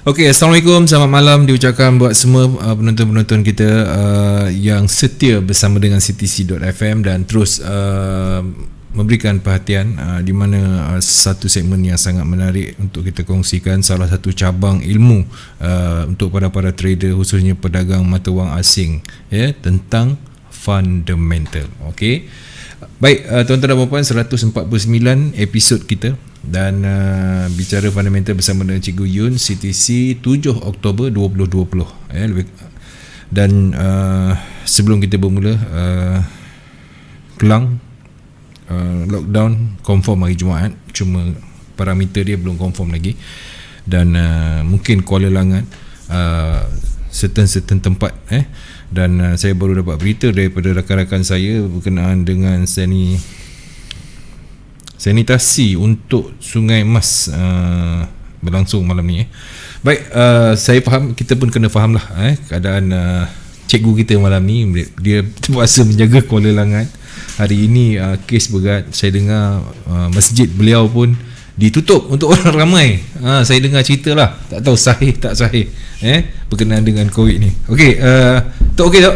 Okey, Assalamualaikum, selamat malam diucapkan buat semua penonton-penonton kita yang setia bersama dengan CTC.fm dan terus memberikan perhatian di mana satu segmen yang sangat menarik untuk kita kongsikan, salah satu cabang ilmu untuk para trader khususnya pedagang mata wang asing, ya, tentang fundamental. Okey. Baik, tuan-tuan dan puan-puan, 149 episod kita dan bicara fundamental bersama dengan Cikgu Yun, CTC 7 Oktober 2020, ya, dan sebelum kita bermula, Kelang lockdown confirm hari Jumaat, cuma parameter dia belum confirm lagi, dan mungkin Kuala Langat certain tempat, dan saya baru dapat berita daripada rakan-rakan saya berkenaan dengan sanitasi untuk Sungai Mas berlangsung malam ni. Baik, saya faham, kita pun kena faham lah keadaan cikgu kita malam ni. Dia terpaksa menjaga Kuala Langat. Hari ini kes berat. Saya dengar masjid beliau pun ditutup untuk orang ramai. Saya dengar cerita lah, tak tahu sahih tak sahih berkenaan dengan COVID ni. Okey, Tok okey tak?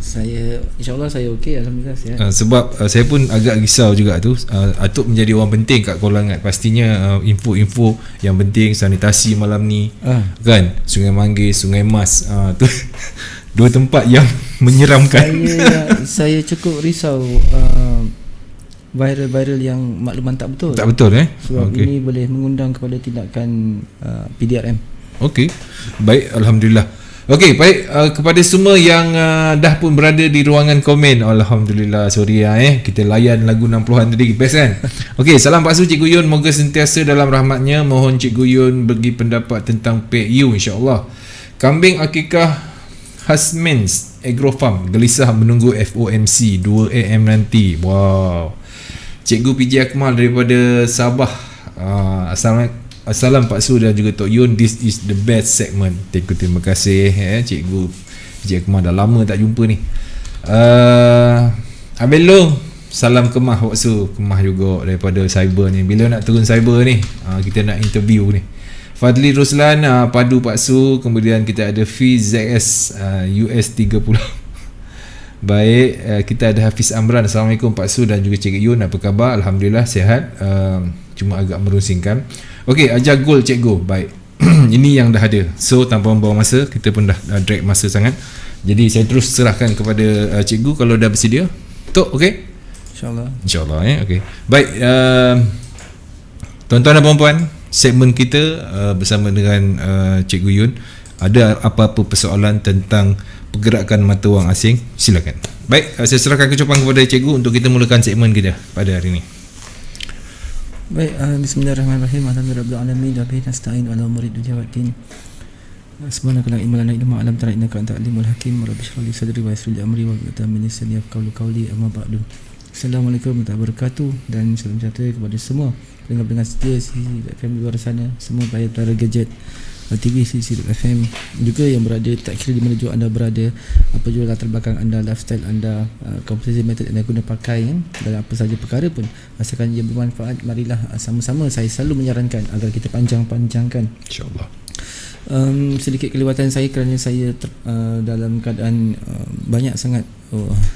Saya insyaAllah saya okey, alhamdulillah sihat. Sebab saya pun agak risau juga tu. Atuk menjadi orang penting kat Kuala Langat. Pastinya info-info yang penting, sanitasi malam ni, kan, Sungai Manggis, Sungai Mas, tu dua tempat yang menyeramkan. Saya cukup risau viral yang makluman tak betul. Tak betul sebab ini boleh mengundang kepada tindakan PDRM. Okey, baik, alhamdulillah. Okey, baik, kepada semua yang dah pun berada di ruangan komen, alhamdulillah, sorry kita layan lagu 60-an tadi, best kan. Okey, salam paksu Cikgu Yun, moga sentiasa dalam rahmatnya. Mohon Cikgu Yun bagi pendapat tentang PU, insya-Allah. Kambing akikah Hasmens Agrofarm gelisah menunggu FOMC 2 AM nanti. Wow. Cikgu PJ Akmal daripada Sabah. Assalam Pak Su dan juga Tok Yun. This is the best segment. Terima kasih Cikgu PJ Akmal, dah lama tak jumpa ni. Abel Long, salam Kemah Pak Su. Kemah juga daripada cyber ni. Bila nak turun cyber ni, kita nak interview ni. Fadli Ruslan, padu Pak Su. Kemudian kita ada FZS US 30. Baik, kita ada Hafiz Amran. Assalamualaikum Pak Su dan juga Cikgu Yun, apa khabar? Alhamdulillah sihat, cuma agak merusingkan. Okey, ajar gol Cikgu. Baik. Ini yang dah ada. So tanpa membawa masa, kita pun dah drag masa sangat. Jadi saya terus serahkan kepada Cikgu kalau dah bersedia. Tok, okey? InsyaAllah okey. Baik, tuan-tuan dan puan-puan, segmen kita bersama dengan Cikgu Yun. Ada apa-apa persoalan tentang pergerakan mata wang asing, silakan. Baik, saya serahkan kecupan kepada Cikgu untuk kita mulakan segmen kita pada hari ini. Baik, bismillahirrahmanirrahim. Alhamdulillahirabbil alamin, nasta'in ala umuri dunya waddin. Subhanaka la ilma lana illa ma 'allamtana innaka antal alimul hakim. Rabbi shrah li sadri wa yassir li amri wa hlul 'uqdatam min lisani yafqahu qawli. Amma ba'du. Assalamualaikum warahmatullahi wabarakatuh dan salam sejahtera kepada semua pendengar-pendengar setia CTC.fm di luar sana, semua player gadget TV CTC.fm, juga yang berada tak kira di mana juga anda berada, apa juga latar belakang anda, lifestyle anda, komposisi metod anda guna pakai, dalam apa saja perkara pun, asalkan ia bermanfaat, marilah sama-sama saya selalu menyarankan agar kita panjang-panjangkan, insya-Allah. Sedikit kelewatan saya kerana saya dalam keadaan banyak sangat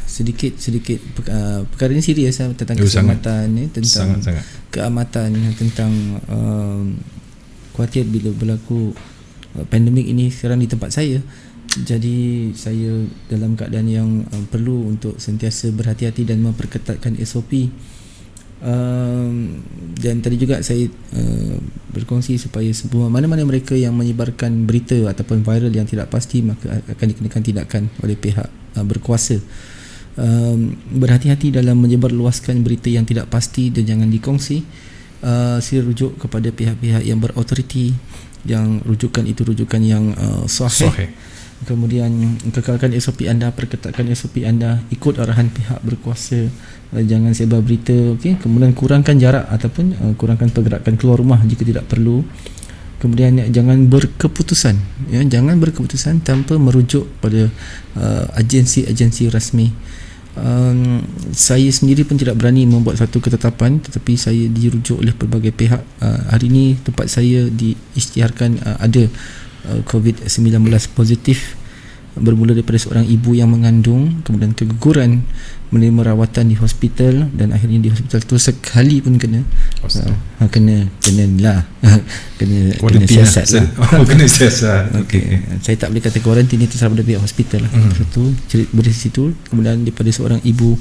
sedikit perkara ini serius tentang keselamatan, tentang sangat. Keamatan, tentang khawatir bila berlaku pandemik ini sekarang di tempat saya. Jadi saya dalam keadaan yang perlu untuk sentiasa berhati-hati dan memperketatkan SOP. Dan tadi juga saya berkongsi supaya semua mana-mana mereka yang menyebarkan berita ataupun viral yang tidak pasti, maka akan dikenakan tindakan oleh pihak berkuasa. Berhati-hati dalam menyebarluaskan berita yang tidak pasti dan jangan dikongsi. Sila rujuk kepada pihak-pihak yang berautoriti, yang rujukan itu rujukan yang sahih. Kemudian kekalkan SOP anda, perketatkan SOP anda, ikut arahan pihak berkuasa, jangan sebar berita, okey. Kemudian kurangkan jarak ataupun kurangkan pergerakan keluar rumah jika tidak perlu. Kemudian jangan berkeputusan, jangan berkeputusan tanpa merujuk pada agensi-agensi rasmi. Saya sendiri pun tidak berani membuat satu ketetapan, tetapi saya dirujuk oleh pelbagai pihak. Hari ini tempat saya diisytiharkan ada COVID-19 positif, bermula daripada seorang ibu yang mengandung, kemudian keguguran, menerima rawatan di hospital, dan akhirnya di hospital tu sekali pun kena kena siasat lah. Kena siasat. Okay. Saya tak boleh kata kuarantin, itu terserah pada pihak hospital lah. Satu berada di situ. Kemudian daripada seorang ibu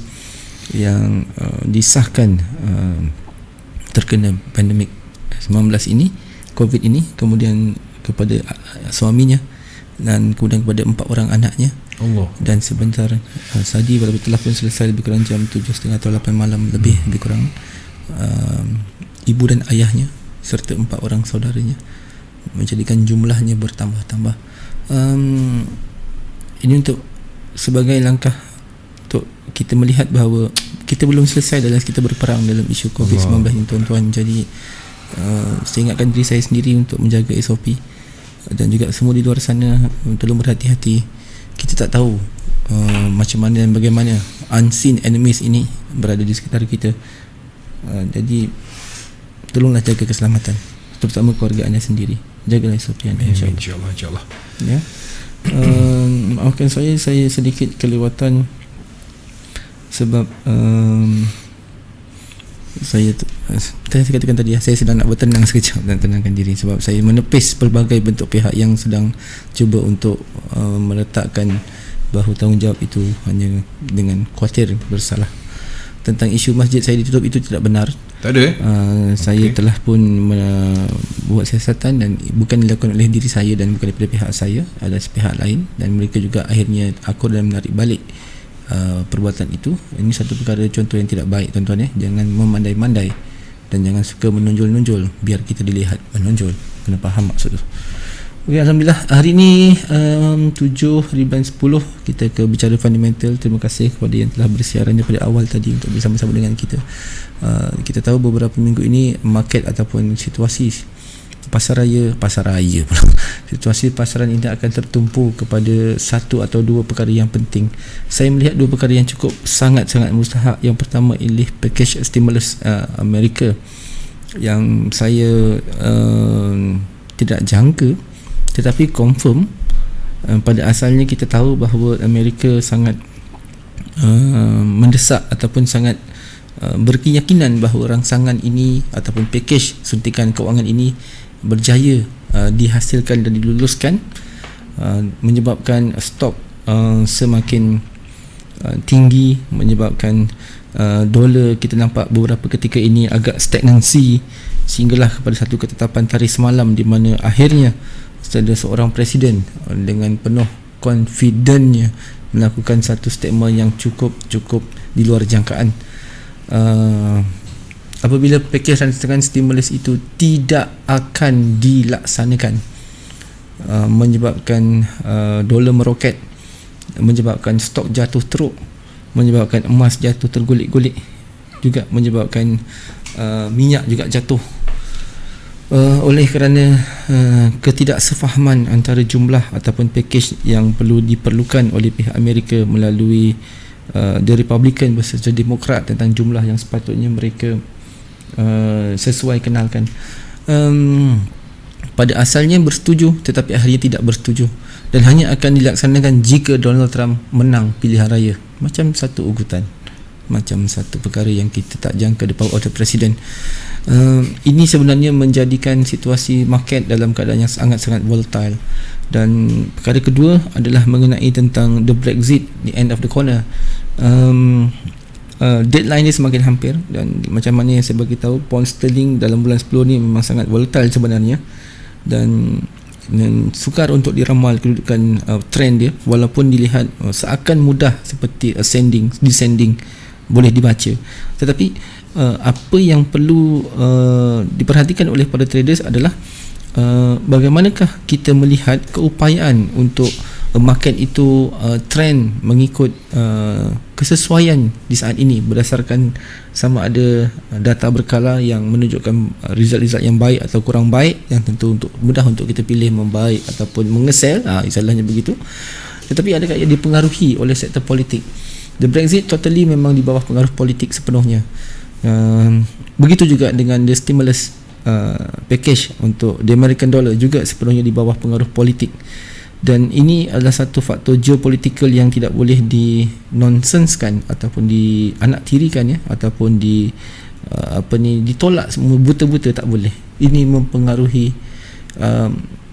yang disahkan terkena pandemik 19 ini, COVID ini, kemudian kepada suaminya, dan kemudian kepada 4 orang anaknya. Allah. Dan sebentar Sadi pada telah pun selesai lebih kurang jam 7.30 atau 8 malam lebih kurang, ibu dan ayahnya serta 4 orang saudaranya, menjadikan jumlahnya bertambah-tambah. Ini untuk sebagai langkah untuk kita melihat bahawa kita belum selesai dalam kita berperang dalam isu COVID-19 ini, tuan-tuan. Jadi saya ingatkan diri saya sendiri untuk menjaga SOP, dan juga semua di luar sana tolong berhati-hati. Kita tak tahu macam mana dan bagaimana unseen enemies ini berada di sekitar kita. Jadi tolonglah jaga keselamatan, terutama keluarga anda sendiri. Jagalah SOP anda, insyaAllah. Ya. Maafkan saya sedikit kelewatan sebab saya katakan tadi, saya sedang nak bertenang sekejap dan tenangkan diri, sebab saya menepis pelbagai bentuk pihak yang sedang cuba untuk meletakkan bahawa tanggungjawab itu hanya dengan khawatir bersalah. Tentang isu masjid saya ditutup, itu tidak benar. Tak ada. Saya telah pun buat siasatan, dan bukan dilakukan oleh diri saya dan bukan daripada pihak saya, ada pihak lain, dan mereka juga akhirnya akur dan menarik balik perbuatan itu. Ini satu perkara contoh yang tidak baik, tuan-tuan. Jangan memandai-mandai dan jangan suka menonjol-nonjol biar kita dilihat menonjol. Kena faham maksud tu. Okay, Alhamdulillah, hari ini 7/10 kita ke bicara fundamental. Terima kasih kepada yang telah bersiaran daripada awal tadi untuk bersama-sama dengan kita. Kita tahu beberapa minggu ini market ataupun situasi pasar raya pula, situasi pasaran ini akan tertumpu kepada satu atau dua perkara yang penting. Saya melihat dua perkara yang cukup sangat-sangat mustahak. Yang pertama ialah package stimulus Amerika, yang saya tidak jangka tetapi confirm. Pada asalnya kita tahu bahawa Amerika sangat mendesak ataupun sangat berkeyakinan bahawa rangsangan ini ataupun package suntikan kewangan ini berjaya dihasilkan dan diluluskan, menyebabkan stok semakin tinggi, menyebabkan dolar kita nampak beberapa ketika ini agak stagnansi, sehinggalah kepada satu ketetapan tarikh semalam di mana akhirnya ada seorang presiden dengan penuh confidentnya melakukan satu statement yang cukup di luar jangkaan. Apabila package rancangan stimulus itu tidak akan dilaksanakan, menyebabkan dolar meroket, menyebabkan stok jatuh teruk, menyebabkan emas jatuh tergulik-gulik, juga menyebabkan minyak juga jatuh, oleh kerana ketidaksefahaman antara jumlah ataupun package yang perlu diperlukan oleh pihak Amerika melalui the Republican beserta Demokrat tentang jumlah yang sepatutnya mereka sesuai kenalkan. Pada asalnya bersetuju tetapi akhirnya tidak bersetuju, dan hanya akan dilaksanakan jika Donald Trump menang pilihan raya. Macam satu ugutan, macam satu perkara yang kita tak jangka the power of the president. Ini sebenarnya menjadikan situasi market dalam keadaan yang sangat-sangat volatile. Dan perkara kedua adalah mengenai tentang the Brexit, the end of the corner. Deadline dia semakin hampir, dan macam mana yang saya bagi tahu, pound sterling dalam bulan 10 ni memang sangat volatile sebenarnya, dan sukar untuk diramal kedudukan trend dia, walaupun dilihat seakan mudah seperti descending boleh dibaca. Tetapi apa yang perlu diperhatikan oleh para traders adalah bagaimanakah kita melihat keupayaan untuk market itu trend mengikut kesesuaian di saat ini berdasarkan sama ada data berkala yang menunjukkan result-result yang baik atau kurang baik, yang tentu untuk mudah untuk kita pilih membaik ataupun mengesel, istilahnya begitu. Tetapi adakah ia dipengaruhi oleh sektor politik? The Brexit totally memang di bawah pengaruh politik sepenuhnya. Begitu juga dengan the stimulus package untuk the American dollar juga sepenuhnya di bawah pengaruh politik. Dan ini adalah satu faktor geopolitikal yang tidak boleh di nonsenskan ataupun di anak tirikan, ya, ataupun di ditolak semua buta-buta, tak boleh. Ini mempengaruhi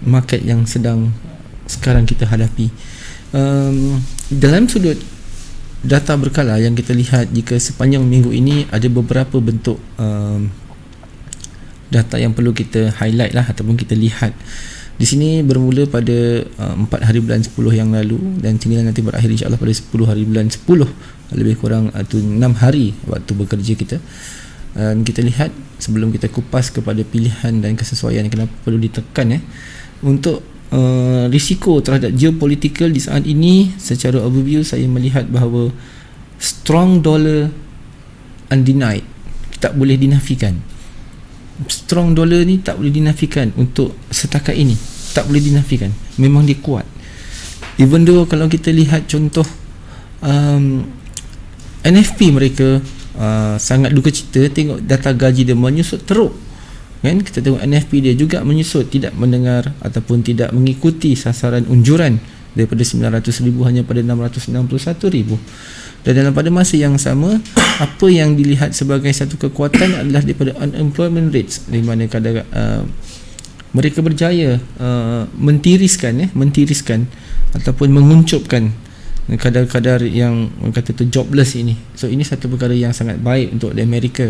market yang sedang sekarang kita hadapi. Dalam sudut data berkala yang kita lihat, jika sepanjang minggu ini ada beberapa bentuk data yang perlu kita highlight lah ataupun kita lihat. Di sini bermula pada 4 hari bulan 10 yang lalu dan tinggal nanti berakhir insyaAllah pada 10 hari bulan 10, lebih kurang itu 6 hari waktu bekerja kita. Dan kita lihat sebelum kita kupas kepada pilihan dan kesesuaian kenapa perlu ditekan, untuk risiko terhadap geopolitikal di saat ini, secara overview saya melihat bahawa strong dollar undenied, tak boleh dinafikan. Strong dollar ni tak boleh dinafikan untuk setakat ini, tak boleh dinafikan, memang dia kuat. Even though kalau kita lihat contoh NFP mereka sangat duka cita tengok data gaji dia menyusut teruk, kan? Kita tengok NFP dia juga menyusut, tidak mendengar ataupun tidak mengikuti sasaran unjuran daripada 900,000 hanya pada 661,000. Dan dalam pada masa yang sama, apa yang dilihat sebagai satu kekuatan adalah daripada unemployment rates, di mana kadang mereka berjaya mentiriskan ataupun menguncupkan kadar-kadar yang kata tu jobless ini. So ini satu perkara yang sangat baik untuk di Amerika.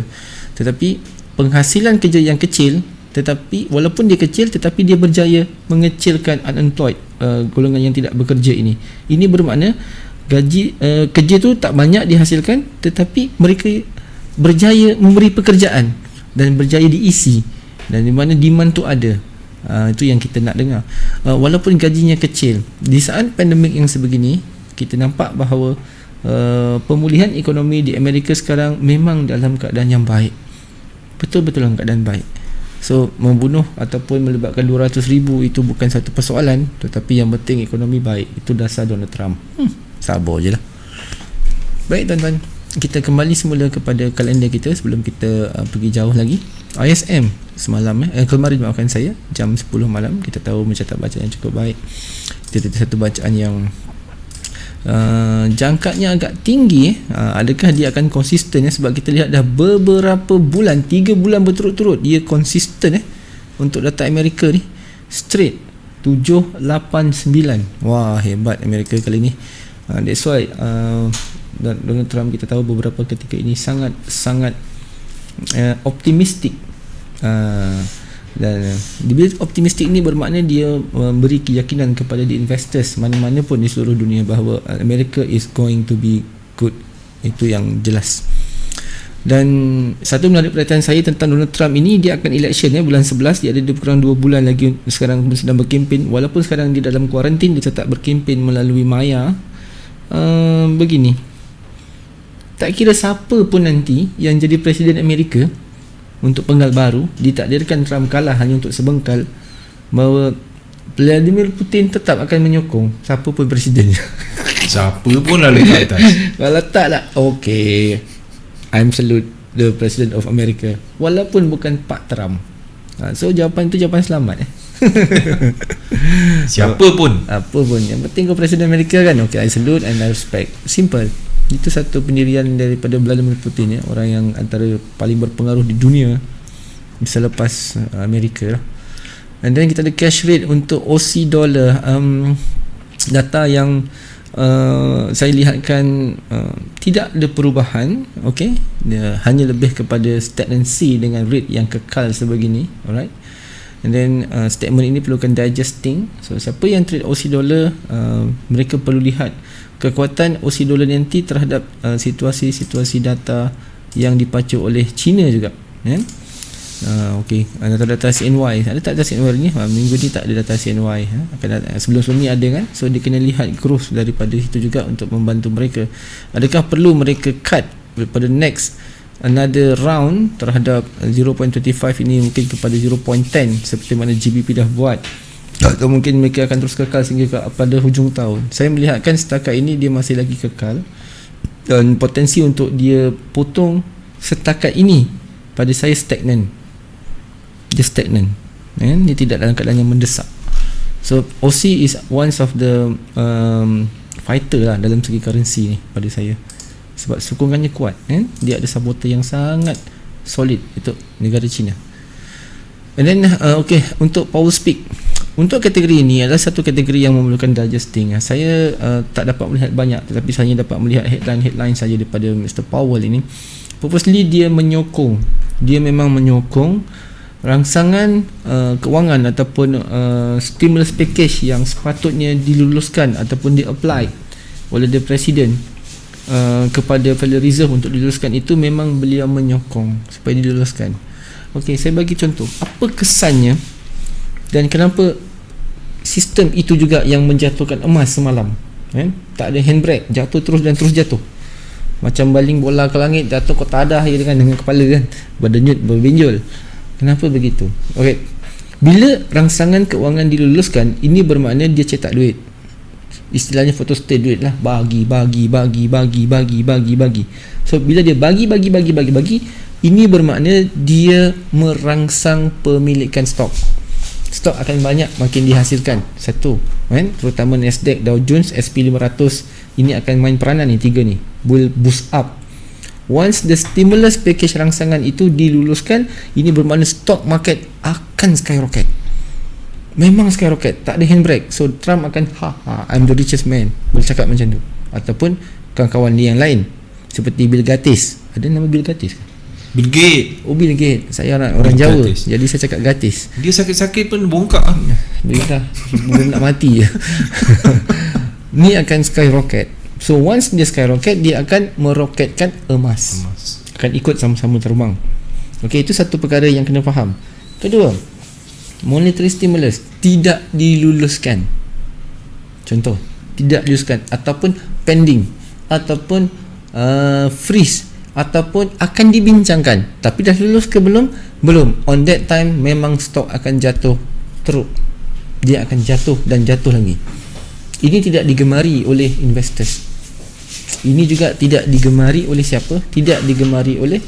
Tetapi penghasilan kerja yang kecil, tetapi walaupun dia kecil tetapi dia berjaya mengecilkan unemployed, golongan yang tidak bekerja ini. Ini bermakna gaji kerja tu tak banyak dihasilkan tetapi mereka berjaya memberi pekerjaan dan berjaya diisi, dan di mana demand tu ada. Itu yang kita nak dengar. Walaupun gajinya kecil, di saat pandemik yang sebegini, kita nampak bahawa pemulihan ekonomi di Amerika sekarang memang dalam keadaan yang baik, betul-betul dalam keadaan baik. So membunuh ataupun melibatkan 200,000 itu bukan satu persoalan, tetapi yang penting ekonomi baik. Itu dasar Donald Trump. Sabar je lah. Baik tuan-tuan, kita kembali semula kepada kalender kita sebelum kita pergi jauh lagi. ISM semalam kemarin, maafkan saya, jam 10 malam kita tahu mencatat bacaan yang cukup baik. Kita ada satu bacaan yang jangkanya agak tinggi. Adakah dia akan konsisten, sebab kita lihat dah beberapa bulan, 3 bulan berturut-turut dia konsisten untuk data Amerika ni straight 789. Wah, hebat Amerika kali ni. That's why Donald Trump kita tahu beberapa ketika ini sangat optimistik. Dan bila optimistik ni bermakna dia memberi keyakinan kepada the investors mana-mana pun di seluruh dunia bahawa America is going to be good. Itu yang jelas. Dan satu menarik perhatian saya tentang Donald Trump ini, dia akan election bulan 11. Dia ada lebih kurang 2 bulan lagi sekarang sedang berkempen. Walaupun sekarang dia dalam kuarantin, dia tetap berkempen melalui maya. Begini, tak kira siapa pun nanti yang jadi Presiden Amerika untuk penggal baru, ditakdirkan Trump kalah hanya untuk sebengkal, bahawa Vladimir Putin tetap akan menyokong siapa pun presidennya. Siapa pun lah letak atas. Kalau tak lah, okay, I'm salute the President of America, walaupun bukan Pak Trump. So jawapan itu jawapan selamat. Siapa pun, apa pun, yang penting kau Presiden Amerika kan, okay, I salute and I respect. Simple. Itu satu pendirian daripada Vladimir Putin, orang yang antara paling berpengaruh di dunia selepas Amerika. And then kita ada cash rate untuk OC dollar. Data yang saya lihatkan tidak ada perubahan, okay? Dia hanya lebih kepada stagnancy dengan rate yang kekal sebegini. Alright. And then statement ini perlukan digesting. So siapa yang trade OC dollar, mereka perlu lihat kekuatan OC dollar nanti terhadap situasi-situasi data yang dipacu oleh China juga, ya. Okey, data CNY ada tak data CNY ni? Minggu ni tak ada data CNY, sebelum ni ada kan. So dia kena lihat growth daripada situ juga untuk membantu mereka. Adakah perlu mereka cut daripada next another round terhadap 0.25 ini mungkin kepada 0.10 seperti mana GBP dah buat, atau mungkin mereka akan terus kekal sehingga pada hujung tahun? Saya melihatkan setakat ini dia masih lagi kekal dan potensi untuk dia potong setakat ini pada saya stagnan. Dia stagnan, dia tidak dalam keadaan yang mendesak. So Aussie is one of the fighter lah dalam segi currency ni pada saya, sebab sokongannya kuat, dia ada supporter yang sangat solid untuk negara China. And then okay, untuk power speak, untuk kategori ini adalah satu kategori yang memerlukan digesting. Saya tak dapat melihat banyak, tetapi saya dapat melihat headline saja daripada Mr. Powell ini. Purposely dia memang menyokong rangsangan kewangan ataupun stimulus package yang sepatutnya diluluskan ataupun di-apply oleh the Presiden kepada Federal Reserve untuk diluluskan. Itu memang beliau menyokong supaya diluluskan. Okey, saya bagi contoh apa kesannya dan kenapa sistem itu juga yang menjatuhkan emas semalam, tak ada handbrake, jatuh terus dan terus jatuh, macam baling bola ke langit, jatuh kau tadah je dengan kepala kan, berdenyut berbenjol. Kenapa begitu? Okey, bila rangsangan keuangan diluluskan, ini bermakna dia cetak duit, istilahnya photostat duit lah, bagi. So bila dia bagi, ini bermakna dia merangsang pemilikan stok akan banyak makin dihasilkan. Satu, terutama Nasdaq, Dow Jones, SP500 ini akan main peranan ni, tiga ni will boost up. Once the stimulus package rangsangan itu diluluskan, ini bermakna stock market akan skyrocket. Memang skyrocket, tak ada handbrake. So Trump akan I'm the richest man, boleh cakap macam tu. Ataupun kawan-kawan dia yang lain seperti Bill Gates. Ada nama Bill Gates kan? Bill Gates. Oh, Bill Gates. Saya orang Jawa, Gates. Jadi saya cakap Gates. Dia sakit-sakit pun bongkak dia dah belum nak mati je. Ni akan skyrocket. So once dia skyrocket, dia akan meroketkan emas. Akan ikut sama-sama terbang. Okey, itu satu perkara yang kena faham. Kedua, monetary stimulus tidak diluluskan. Contoh, tidak diluluskan ataupun pending ataupun freeze ataupun akan dibincangkan, tapi dah lulus ke belum? Belum. On that time memang stok akan jatuh teruk. Dia akan jatuh dan jatuh lagi. Ini tidak digemari oleh investors. Ini juga tidak digemari oleh siapa? Tidak digemari oleh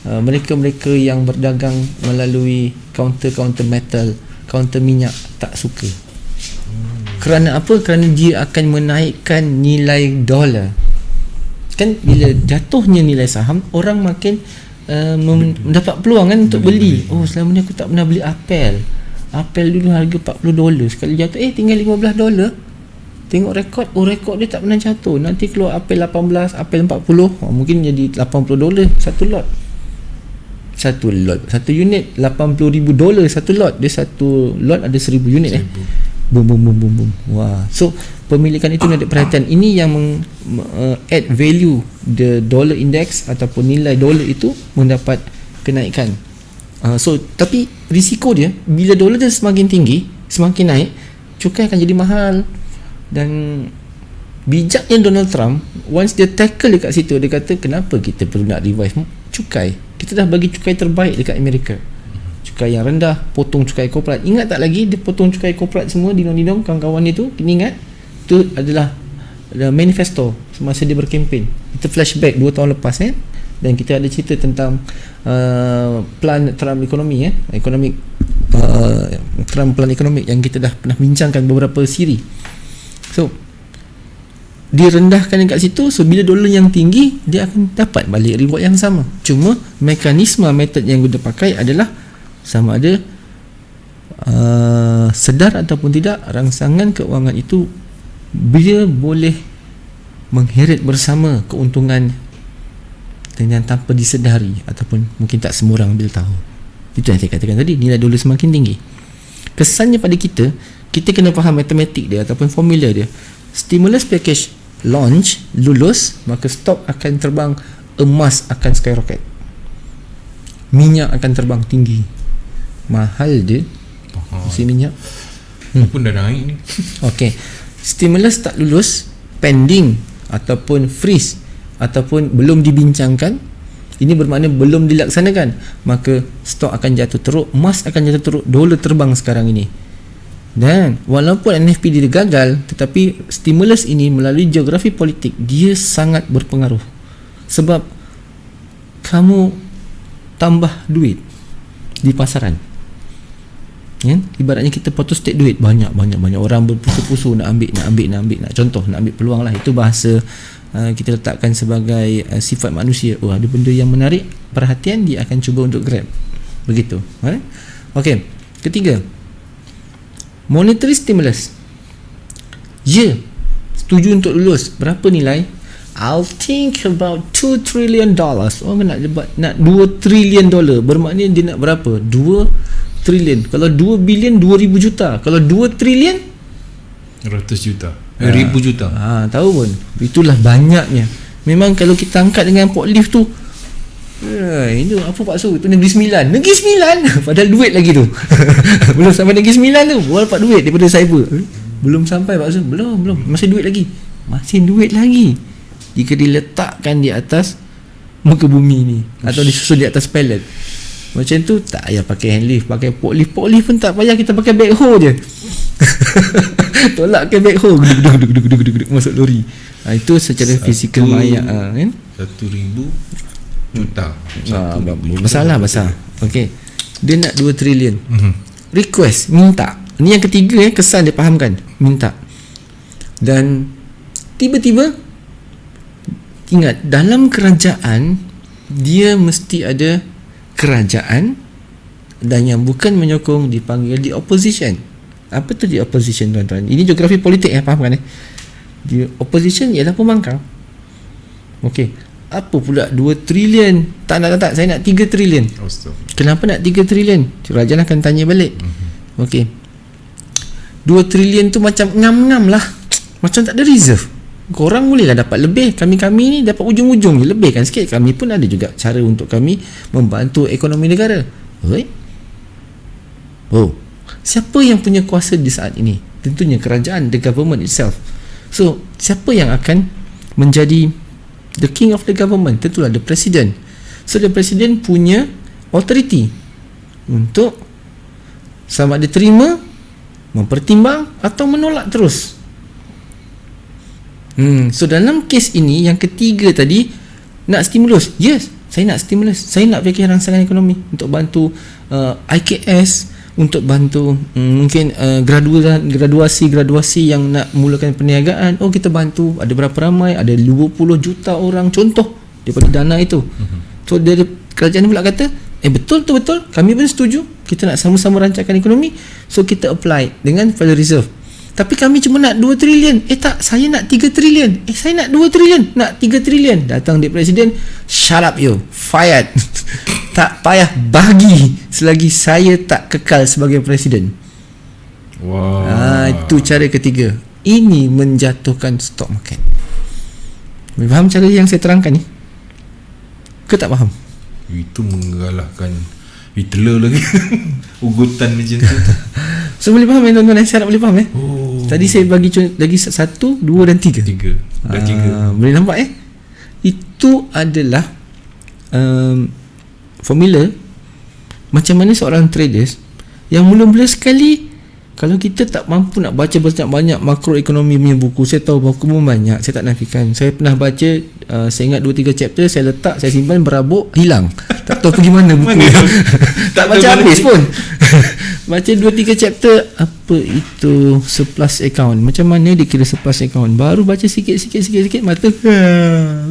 mereka-mereka yang berdagang melalui counter metal, counter minyak, tak suka. Kerana apa? Kerana dia akan menaikkan nilai dolar. Kan bila jatuhnya nilai saham, orang makin mendapat peluang kan untuk beli. Oh, selama ni aku tak pernah beli Apple dulu harga $40, sekali jatuh tinggal $15. Tengok rekod dia tak pernah jatuh. Nanti keluar Apple 18, Apple 40, mungkin jadi $80 satu unit, $80,000 satu lot. Dia satu lot ada 1,000 unit. Boom. Wah. So pemilikan itu nak perhatian. Ini yang add value the dollar index ataupun nilai dolar itu mendapat kenaikan. So tapi risiko dia, bila dolar dia semakin tinggi, semakin naik, cukai akan jadi mahal. Dan bijaknya Donald Trump, once dia tackle dekat situ, dia kata kenapa kita perlu nak revive cukai? Kita dah bagi cukai terbaik dekat Amerika. Cukai yang rendah, potong cukai korporat. Ingat tak lagi dia potong cukai korporat semua, dinong-dinong kawan-kawan itu, kena ingat. Itu adalah manifesto semasa dia berkempen. Kita flashback 2 tahun lepas dan kita ada cerita tentang plan Trump ekonomi Trump plan ekonomi yang kita dah pernah bincangkan beberapa siri. So direndahkan dekat situ. So bila dolar yang tinggi, dia akan dapat balik reward yang sama. Cuma method yang dia pakai adalah sama ada sedar ataupun tidak, rangsangan keuangan itu dia boleh mengheret bersama keuntungan dengan tanpa disedari, ataupun mungkin tak semua orang ambil tahu. Itu yang saya katakan tadi, nilai dolar semakin tinggi. Kesannya pada kita kena faham matematik dia ataupun formula dia. Stimulus package lulus, maka stok akan terbang, emas akan skyrocket, minyak akan terbang tinggi. Mahal dia si minyak pun dah naik ni. Okey, stimulus tak lulus, pending ataupun freeze ataupun belum dibincangkan, ini bermakna belum dilaksanakan, maka stok akan jatuh teruk, emas akan jatuh teruk, dolar terbang sekarang ini. Dan walaupun NFP dia gagal, tetapi stimulus ini melalui geografi politik dia sangat berpengaruh. Sebab kamu tambah duit di pasaran, kan? Ibaratnya kita photostat duit banyak orang berpusu-pusu nak ambil, contoh nak ambil peluang lah. Itu bahasa kita letakkan sebagai sifat manusia. Ada benda yang menarik perhatian, dia akan cuba untuk grab. Begitu. Okey. Ketiga, monetary stimulus. Setuju untuk lulus. Berapa nilai? I'll think about $2 trillion. Orang nak $2 trillion. Bermaknanya dia nak berapa? 2 trilion. Kalau 2 bilion 2,000 juta. Kalau 2 trilion 100 juta. 1,000 juta. Tahu pun. Itulah banyaknya. Memang kalau kita angkat dengan forklift tu, itu apa Pak Su? Itu Negeri Sembilan. Padahal duit lagi tu. Belum sampai Negeri Sembilan tu, baru dapat duit daripada cyber. Belum sampai Pak Su. Belum. Masih duit lagi. Jika diletakkan di atas muka bumi ni, atau disusun di atas pallet, macam tu tak payah pakai handlift, pakai forklift pun tak payah, kita pakai backhoe je. Tolak ke backhoe, duduk masuk lori. Itu secara fizikal mayak kan. 1,000 juta. Masalah besar. Okey. Dia nak 2 trilion. Request, minta. Ini yang ketiga, kesan dia fahamkan, minta. Dan tiba-tiba ingat, dalam kerajaan dia mesti ada kerajaan, dan yang bukan menyokong dipanggil di opposition. Apa tu di opposition, tuan-tuan? Ini geografi politik faham kan? Di opposition ialah pembangkang. Okey, apa pula 2 trilion? Tak, saya nak 3 trilion. Kenapa nak 3 trilion? Kerajaan akan tanya balik. Okey, 2 trilion tu macam ngam-ngam lah, macam tak ada reserve. Korang bolehlah dapat lebih, kami ni dapat ujung-ujung je, lebihkan sikit. Kami pun ada juga cara untuk kami membantu ekonomi negara. Siapa yang punya kuasa di saat ini? Tentunya kerajaan, the government itself. So, siapa yang akan menjadi the king of the government? Tentulah the president. So, the president punya authority untuk sama ada terima, mempertimbang atau menolak terus. So dalam kes ini, yang ketiga tadi, nak stimulus. Yes, saya nak stimulus. Saya nak fikir rangsangan ekonomi untuk bantu IKS, untuk bantu mungkin graduasi yang nak mulakan perniagaan. Kita bantu. Ada berapa ramai? Ada 20 juta orang, contoh, daripada dana itu. So dari kerajaan pula kata, betul, kami pun setuju, kita nak sama-sama rancangkan ekonomi. So kita apply dengan Federal Reserve. Tapi kami cuma nak 2 trilion. Tak, saya nak 3 trilion. Saya nak 2 trilion, nak 3 trilion. Datang dia presiden, shut up you, fired. Tak payah bagi selagi saya tak kekal sebagai presiden. Itu cara ketiga. Ini menjatuhkan stock market. Faham cara yang saya terangkan ni? Ke tak faham? Itu mengalahkan Hitler lagi. Ugutan macam tu. So boleh faham tuan-tuan? Saya harap boleh faham Tadi saya bagi lagi 1, 2 dan 3. Dah 3. Boleh nampak Itu adalah formula macam mana seorang traders yang mula-mula sekali, kalau kita tak mampu nak baca banyak makroekonomi punya buku. Saya tahu buku pun banyak, saya tak nafikan. Saya pernah baca, saya ingat 2-3 chapter, saya letak, saya simpan, berabuk, hilang. Tak tahu pergi mana buku. Tak baca habis pun. Baca 2-3 chapter, apa itu surplus account, macam mana dikira surplus account, baru baca sikit, mata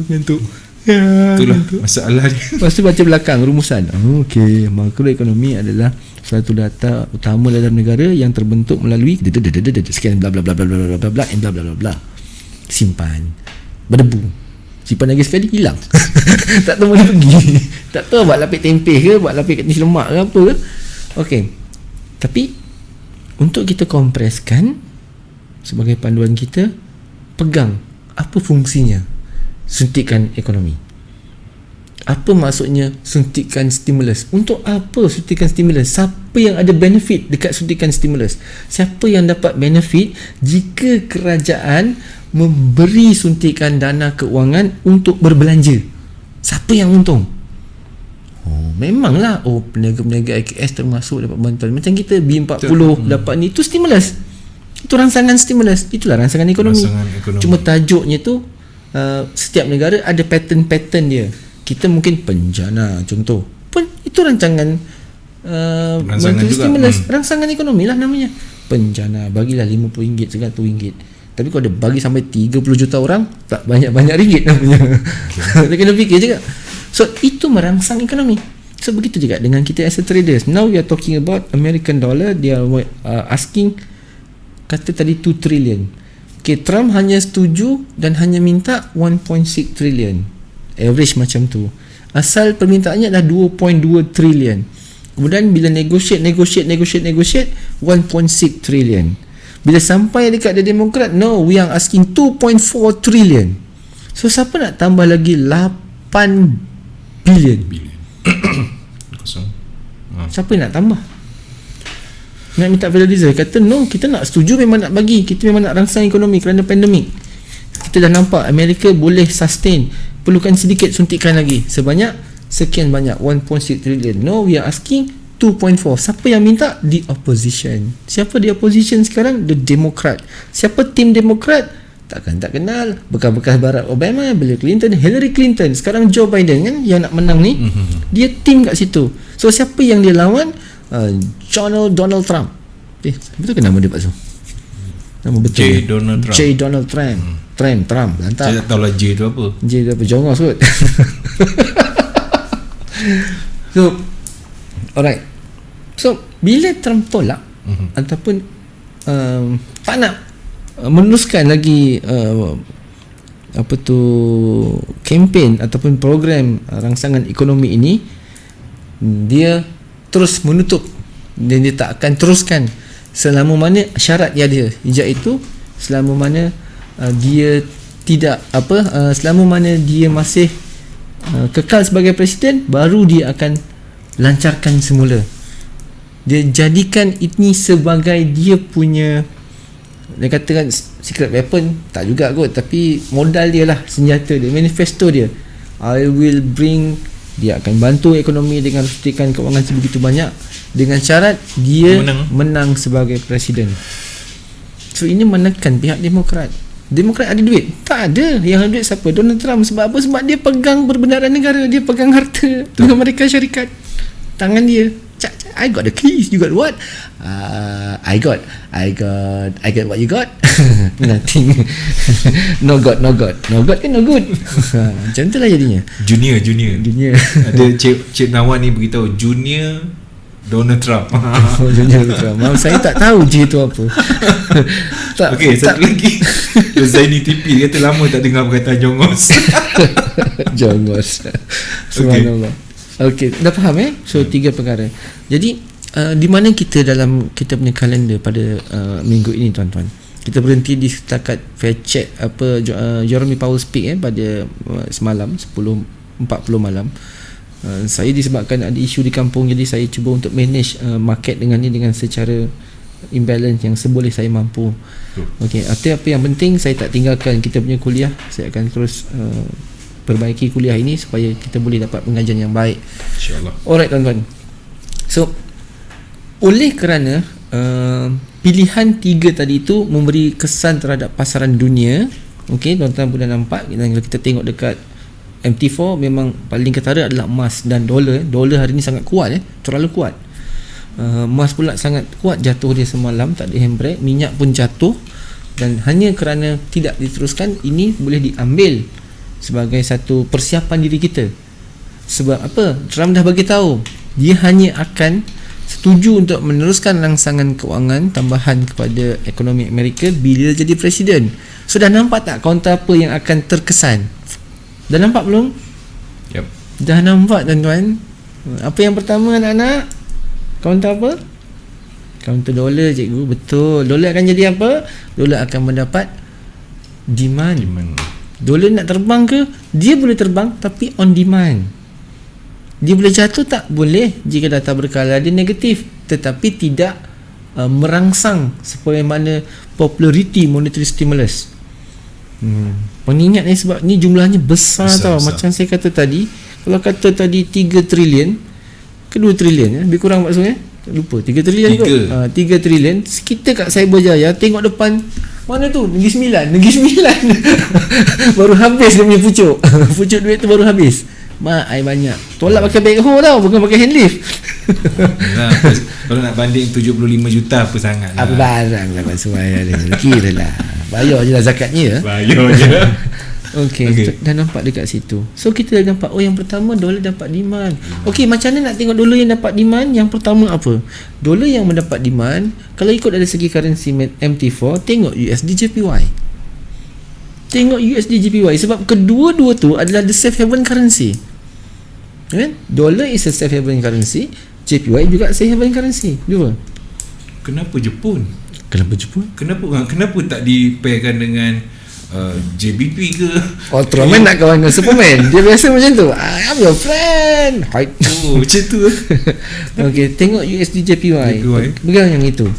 ngantuk. Itulah masalah dia. Lepas tu baca belakang rumusan. Okey, makroekonomi adalah satu data utama dalam negara yang terbentuk melalui sekian bla bla bla bla bla bla bla bla bla bla. Simpan, berdebu, simpan lagi sekali, hilang. Tak tahu mana pergi. Tak tahu buat lapik tempe ke, buat lapik kat nasi lemak ke apa ke. Okey, tapi untuk kita kompreskan sebagai panduan kita, pegang apa fungsinya suntikan ekonomi. Apa maksudnya suntikan stimulus? Untuk apa suntikan stimulus? Siapa yang ada benefit dekat suntikan stimulus? Siapa yang dapat benefit jika kerajaan memberi suntikan dana keuangan untuk berbelanja? Siapa yang untung? Memanglah peniaga-peniaga IKS termasuk dapat bantuan. Macam kita B40 dapat ni, itu stimulus. Itu rangsangan stimulus. Itulah rangsangan ekonomi. Cuma tajuknya tu setiap negara ada pattern dia. Kita mungkin penjana contoh pun itu rancangan Rancangan juga. rangsangan ekonomi lah namanya. Penjana bagilah RM50 sekarang RM1. Tapi kalau dia bagi sampai 30 juta orang, tak banyak-banyak ringgit namanya. Dia kena fikir juga. So itu merangsang ekonomi. So begitu juga dengan kita as a traders. Now we are talking about American dollar. They are asking, kata tadi 2 trillion. Okay, Trump hanya setuju dan hanya minta 1.6 trillion. Average macam tu. Asal permintaannya adalah 2.2 trillion. Kemudian bila negotiate 1.6 trillion. Bila sampai dekat the Demokrat, no, we are asking 2.4 trillion. So siapa nak tambah lagi 8 billion? Kosong. Siapa nak tambah? Nak minta Federal Reserve kata no, kita nak setuju, memang nak bagi, kita memang nak rangsang ekonomi kerana pandemik. Kita dah nampak Amerika boleh sustain, perlukan sedikit suntikan lagi sebanyak sekian banyak 1.6 trillion. No, we are asking 2.4. Siapa yang minta? The opposition. Siapa the opposition sekarang? The Democrat. Siapa tim Democrat? Takkan tak kenal. Bekas-bekas Barack Obama, Bill Clinton, Hillary Clinton, sekarang Joe Biden kan yang nak menang ni. Dia tim kat situ. So siapa yang dia lawan? Donald Trump. Betul ke nama dia Pak Su? Nama betul J. Donald Trump. Trump lantak. Saya tak tahu lah J tu apa. J tu apa? Jongos kot. So alright. So bila Trump tolak ataupun tak nak meneruskan lagi kempen ataupun program rangsangan ekonomi ini, dia terus menutup dan dia tak akan teruskan selama mana syarat dia ada, iaitu selama mana dia tidak selama mana dia masih kekal sebagai presiden, baru dia akan lancarkan semula. Dia jadikan ini sebagai dia punya, dia katakan secret weapon, tak juga kot, tapi modal dia lah, senjata dia, manifesto dia. I will bring, dia akan bantu ekonomi dengan suntikan kewangan sebegitu banyak dengan syarat dia menang sebagai presiden. So ini menekan pihak Demokrat. Demokrat ada duit? Tak ada. Yang ada duit siapa? Donald Trump. Sebab apa? Sebab dia pegang perbendaharaan negara, dia pegang harta dengan Amerika Syarikat, tangan dia. I got the keys. You got what? I got what you got. Nothing. No God kan no good. Macam tu lah jadinya. Junior ada Cik Nawan ni beritahu Junior Donald Trump. Junior Trump. Saya tak tahu J tu apa. Okey, satu lagi. Zaini TV dia kata lama tak dengar perkataan jongos. Jongos. Subhanallah. Okey, dah faham So 3 perkara. Jadi di mana kita dalam kita punya kalender pada minggu ini tuan-tuan. Kita berhenti di setakat fair check Jeremy Powell speak pada semalam 10:40 malam. Saya disebabkan ada isu di kampung, jadi saya cuba untuk manage market dengan secara imbalance yang seboleh saya mampu. Okey, apa yang penting saya tak tinggalkan kita punya kuliah. Saya akan terus perbaiki kuliah ini supaya kita boleh dapat pengajian yang baik, insya-Allah. Alright tuan-tuan. So oleh kerana pilihan 3 tadi itu memberi kesan terhadap pasaran dunia. Okey, tuan-tuan boleh nampak kalau kita tengok dekat MT4, memang paling ketara adalah emas dan dolar. Dolar hari ni sangat kuat, terlalu kuat. Emas pula sangat kuat, jatuh dia semalam, tak ada handbrake. Minyak pun jatuh, dan hanya kerana tidak diteruskan, ini boleh diambil sebagai satu persiapan diri kita. Sebab apa? Trump dah bagi tahu dia hanya akan setuju untuk meneruskan rangsangan kewangan tambahan kepada ekonomi Amerika bila jadi presiden. So dah nampak tak kaunter apa yang akan terkesan? Dah nampak belum? Yep. Dah nampak tuan-tuan. Apa yang pertama anak-anak? Kaunter apa? Kaunter dolar, cikgu. Betul. Dolar akan jadi apa? Dolar akan mendapat demand. Dolar nak terbang ke? Dia boleh terbang tapi on demand. Dia boleh jatuh tak? Boleh jika data berkala dia negatif, tetapi tidak merangsang supaya mana populariti monetary stimulus. Pengingat ni sebab ni jumlahnya besar. Macam saya kata tadi, kalau kata tadi 3 trilion ke 2 trilion lebih kurang maksudnya lupa 3 trilion kot. 3 trilion kita kat Cyberjaya tengok depan Mana tu? Negeri Sembilan baru habis dia punya pucuk pucuk duit tu baru habis. Mak, air banyak. Tolak pakai backhoe tau, bukan pakai hand lift. Nah, kalau nak banding 75 juta apa sangat lah. Apa barang lah Pak Suai ni. Kira lah. Bayar je lah zakatnya. Bayar je. Okay. Dah nampak dekat situ. So kita dah nampak, yang pertama dolar dapat demand. Okay, macam mana nak tengok dolar yang dapat demand? Yang pertama apa? Dolar yang mendapat demand, kalau ikut dari segi currency MT4, tengok USD JPY. Tengok USD JPY, sebab kedua-dua tu adalah the safe haven currency. Kan? Dollar is a safe haven currency, JPY juga safe haven currency. Dua. Kenapa Jepun? Kenapa tak dipairkan dengan JBP ke? Ultraman nak kawan dengan Superman. Dia biasa macam tu. I'm your friend. Macam tu. Okay, tengok USD JPY. Pegang yang itu.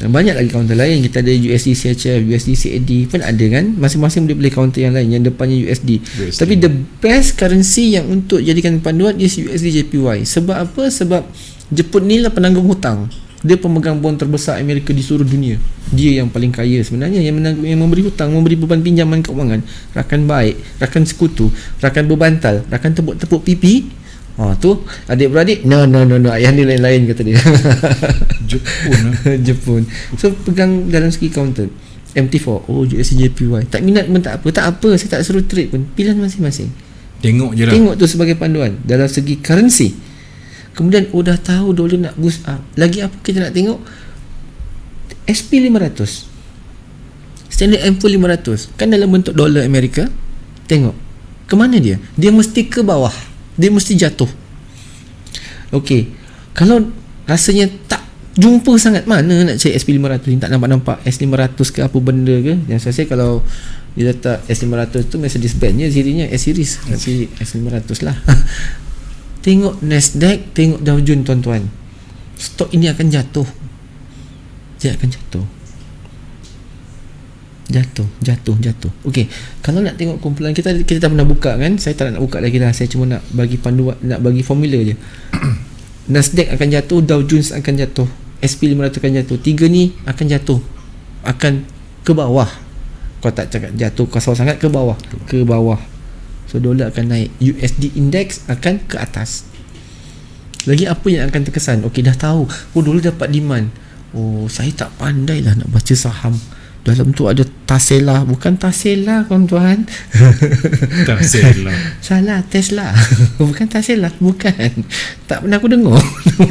Banyak lagi counter lain. Kita ada USD CHF, USD CAD pun ada kan. Masing-masing boleh counter yang lain, yang depannya USD. Tapi the best currency yang untuk jadikan panduan is USD JPY. Sebab apa? Sebab Jepun ni lah penanggung hutang. Dia pemegang bond terbesar Amerika di seluruh dunia. Dia yang paling kaya sebenarnya, yang memberi hutang, memberi beban pinjaman keuangan. Rakan baik, rakan sekutu, rakan berbantal, rakan tepuk-tepuk pipi. Tu adik-beradik, no, ayah ni lain-lain kata dia. Jepun. So pegang dalam segi counter MT4, USD JPY. Tak minat pun tak apa, saya tak suruh trade pun, pilihan masing-masing. Tengok je lah. Tengok tu sebagai panduan dalam segi currency. Kemudian dah tahu dolar nak boost up. Lagi apa kita nak tengok? SP500, Standard & Poor's 500 kan dalam bentuk dolar Amerika. Tengok ke mana dia? Dia mesti ke bawah, dia mesti jatuh. Okey, kalau rasanya tak jumpa sangat, mana nak cari SP500 ni, tak nampak S500 ke apa benda ke. Yang saya kalau dia letak S500 tu Mercedes-Benz je serinya S-Series, tapi S500 lah. Tengok Nasdaq, tengok Dow Jones tuan-tuan. Stok ini akan jatuh. Dia akan jatuh. Okey, kalau nak tengok kumpulan kita dah pernah buka kan. Saya tak nak buka lagi lah. Saya cuma nak bagi panduan, nak bagi formula je. Nasdaq akan jatuh, Dow Jones akan jatuh, SP500 akan jatuh. Tiga ni akan jatuh, akan ke bawah. Kau tak cakap jatuh kasar sangat, ke bawah. So dolar akan naik, USD index akan ke atas. Lagi apa yang akan terkesan? Okey, dah tahu dolar dapat demand. Saya tak pandai lah nak baca saham. Dalam tu ada Tesla, bukan Tesla tuan-tuan. Tesla. Salah, Tesla. Bukan Tesla, bukan. Tak pernah aku dengar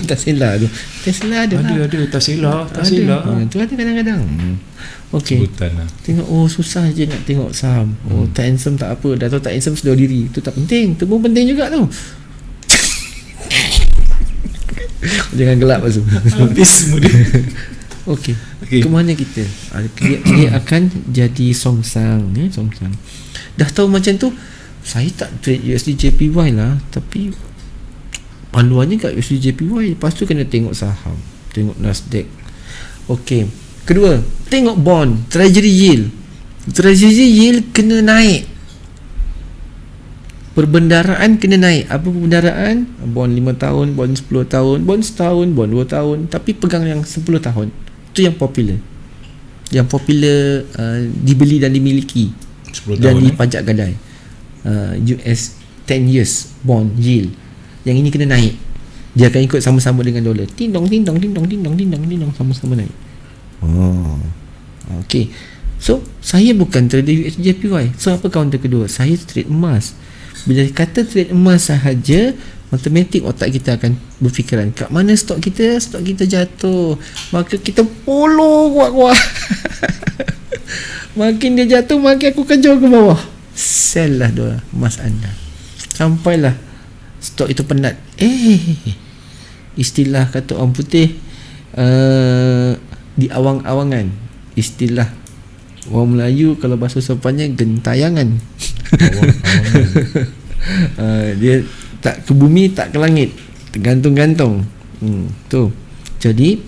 Tesla tu. Tesla ada Tesla. Tu ada kadang-kadang. Okey. Lah. Tengok susah je nak tengok saham. Tak handsome tak apa. Dah tahu tak handsome sedar diri. Tu tak penting. Tu pun penting juga tu. Jangan gelap pasal. Habis semua dia. Okey. Ke mana kita? Dia akan jadi songsang, songsang. Dah tahu macam tu, saya tak trade USD JPY lah, tapi panduannya kat USD JPY. Lepas tu kena tengok saham, tengok Nasdaq. Okey. Kedua, tengok bond, treasury yield. Treasury yield kena naik. Perbendaraan kena naik. Apa perbendaraan? Bond 5 tahun, bond 10 tahun, bond setahun, bond 2 tahun. Tapi pegang yang 10 tahun. Itu yang popular. Yang popular dibeli dan dimiliki 10 dan dipajak gadai. US 10 years bond yield. Yang ini kena naik. Dia akan ikut sama-sama dengan dolar. Ting-dong, sama-sama naik. Okey. So, saya bukan trader USD JPY. So, apa counter kedua? Saya trade emas. Bila kata trade emas sahaja, automatik otak kita akan berfikiran, kat mana stok kita jatuh, maka kita follow kuat-kuat. Makin dia jatuh, makin aku kejar ke bawah, sell lah dolar emas anda sampailah stok itu penat. Istilah kata orang putih, di awang-awangan. Istilah orang Melayu kalau bahasa sopannya gentayangan. Dia tak ke bumi, tak ke langit, tergantung-gantung. Tu. Jadi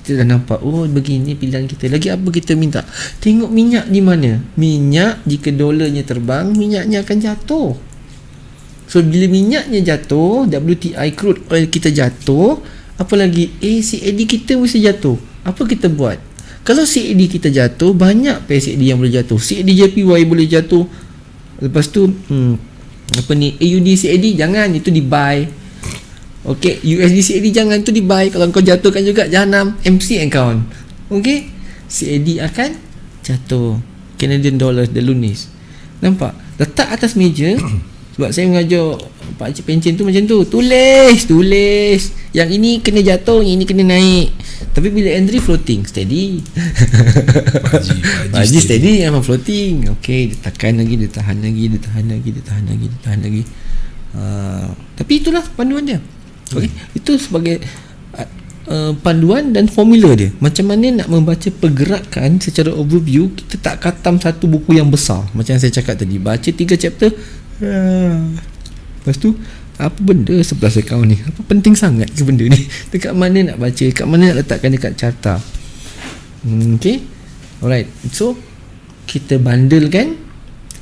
kita dah nampak, begini pilihan kita. Lagi apa kita minta? Tengok minyak di mana. Minyak, jika dolarnya terbang, minyaknya akan jatuh. So bila minyaknya jatuh, WTI crude oil kita jatuh, apa lagi? CAD kita mesti jatuh. Apa kita buat? Kalau CAD kita jatuh, banyak PSAD yang boleh jatuh. CAD JPY boleh jatuh. Lepas tu AUD CAD jangan, itu di buy. Okey, USD CAD jangan, itu di buy. Kalau kau jatuhkan juga jahanam, MC account. Okey, CAD akan jatuh. Canadian dollars, the lunis. Nampak? Letak atas meja. Sebab saya mengajar Pak Cik Pencen tu macam tu, tulis. Yang ini kena jatuh, yang ini kena naik. Tapi bila entry floating, steady. Pak Haji steady, memang floating. Okey, dia tekan lagi, dia tahan lagi. Tapi itulah panduan dia. Okey, itu sebagai panduan dan formula dia. Macam mana nak membaca pergerakan secara overview. Kita tak khatam satu buku yang besar. Macam saya cakap tadi, baca 3 chapter. Lepas tu, apa benda 11 akaun ni? Apa penting sangat ke benda ni? Dekat mana nak baca? Dekat mana nak letakkan dekat carta? Okay, alright. So kita bundlekan,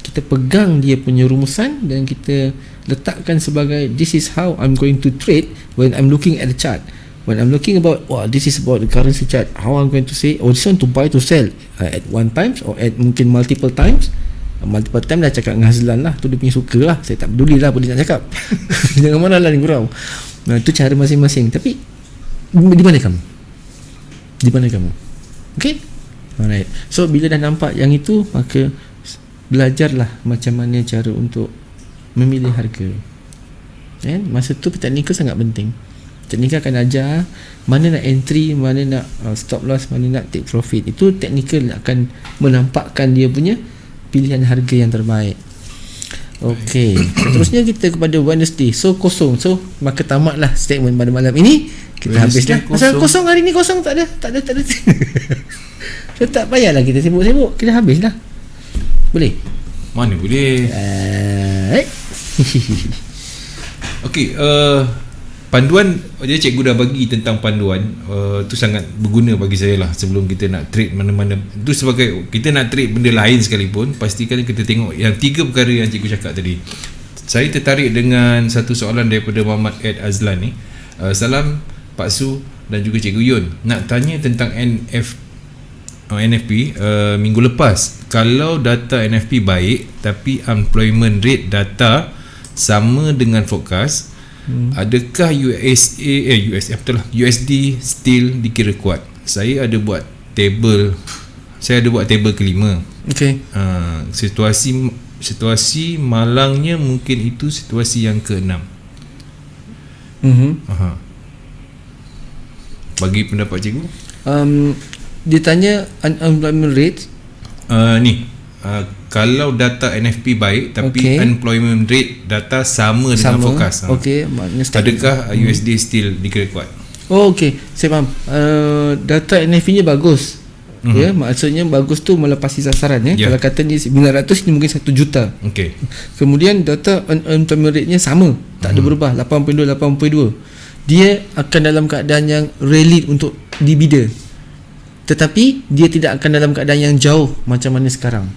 kita pegang dia punya rumusan dan kita letakkan sebagai, this is how I'm going to trade when I'm looking at the chart. When I'm looking about, this is about the currency chart, how I'm going to say, this one to buy, to sell at one times or at mungkin multiple times. Multiple time dah cakap dengan Hazlan lah, tu dia punya suka lah, saya tak peduli lah apa dia nak cakap. Jangan mana lah ni gurau. Itu cara masing-masing. Tapi di mana kamu? Okay, alright. So bila dah nampak yang itu, maka belajarlah macam mana cara untuk memilih harga. Masa tu teknikal sangat penting. Teknikal akan ajar mana nak entry, mana nak stop loss, mana nak take profit. Itu teknikal akan menampakkan dia punya pilihan harga yang terbaik. Okey, seterusnya kita kepada Wednesday. So kosong. So maka tamatlah statement pada malam ini. Kita habislah. Pasal kosong hari ni, kosong, tak ada. So tak payahlah kita sibuk-sibuk. Kita habislah. Boleh? Mana boleh? Okey, panduan dia cikgu dah bagi tentang panduan. Tu sangat berguna bagi saya lah sebelum kita nak trade mana-mana. Tu sebagai kita nak trade benda lain sekalipun, pastikan kita tengok yang 3 perkara yang cikgu cakap tadi. Saya tertarik dengan satu soalan daripada Muhammad Ed Azlan ni. Salam Pak Su dan juga Cikgu Yun. Nak tanya tentang NFP minggu lepas. Kalau data NFP baik tapi unemployment rate data sama dengan forecast, adakah USD still dikira kuat? Saya ada buat table kelima. Okey. Situasi malangnya mungkin itu situasi yang ke-6. Bagi pendapat cikgu? Dia tanya unemployment rate. Kalau data NFP baik tapi unemployment rate data sama dengan forecast. Okey, maknanya adakah USD still dikira kuat? Okey, saya faham. Data NFP nya bagus. Ya, maksudnya bagus tu melepasi sasaran ya. Kalau kata ni 900, ni mungkin 1 juta. Okey. Kemudian data unemployment rate nya sama, tak ada berubah, 82. Dia akan dalam keadaan yang relate untuk dibida. Tetapi dia tidak akan dalam keadaan yang jauh macam mana sekarang.